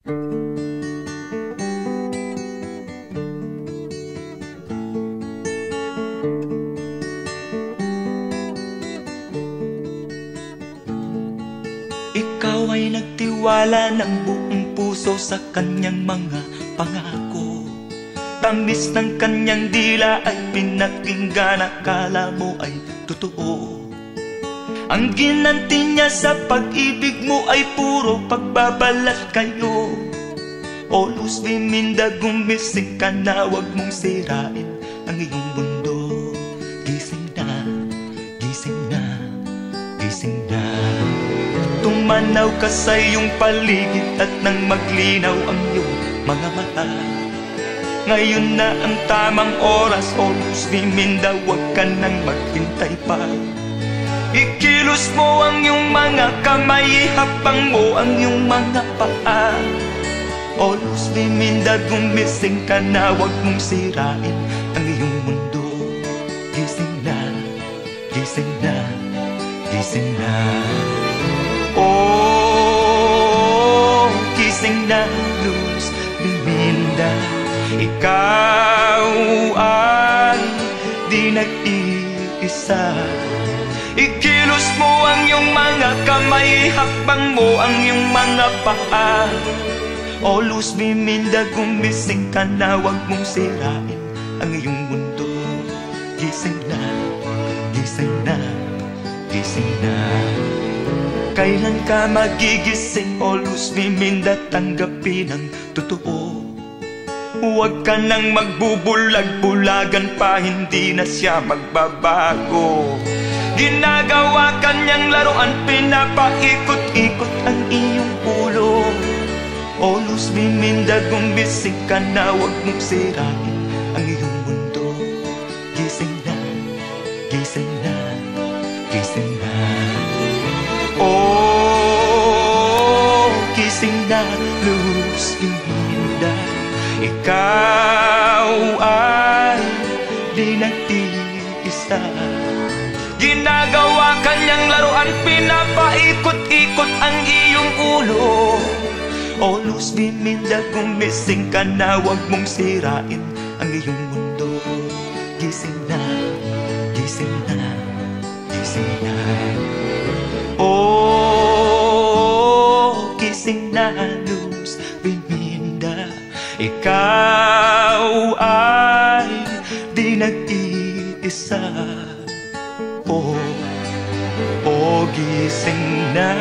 Ikaw ay nagtiwala ng buong puso sa kanyang mga pangako. Tamis ng kanyang dila ay pinakinggan, akala mo ay totoo. Ang ginanti niya sa pag-ibig mo ay puro pagbabalat kayo. O Luz Biminda, gumising ka na, wag mong sirain ang iyong mundo. Gising na, gising na, gising na. Tumanaw ka sa iyong paligid at nang maglinaw ang iyong mga mata. Ngayon na ang tamang oras, o Luz Biminda, wag ka nang maghintay pa. Ikilos mo ang iyong mga kamay, ihapang mo ang iyong mga paa. O Luz Biminda, gumising ka na, wag mong sirain ang iyong mundo. Gising na, gising na, gising na. Oh, gising na, Luz Biminda. Ikaw ay di nag-iisa. Ikilos mo ang iyong mga kamay, hakbang mo ang iyong mga paa. O Luz Biminda, gumising ka na, wag mong sirain ang iyong mundo. Gising na, gising na, gising na. Kailan ka magigising, o Luz Biminda, tanggapin ang totoo. Huwag ka nang magbubulag-bulagan pa, hindi na siya magbabago. Ginagawa kanyang laruan, pinapaikot-ikot ang iyong ulo. O Luz Biminda, gumising ka na, wag mong sirain ang iyong mundo. Gising na, gising na, gising na. Oh, gising na, Luz Biminda. Ikaw ay di nag-iisa. Ginagawa kanyang laruan, pinapaikot-ikot ang iyong ulo. O Luz Biminda, gumising ka na, wag mong sirain ang iyong mundo. Gising na, gising na, gising na. Oh, gising na, Luz Biminda. Ikaw ay di nag-iisa. Oh, gising na.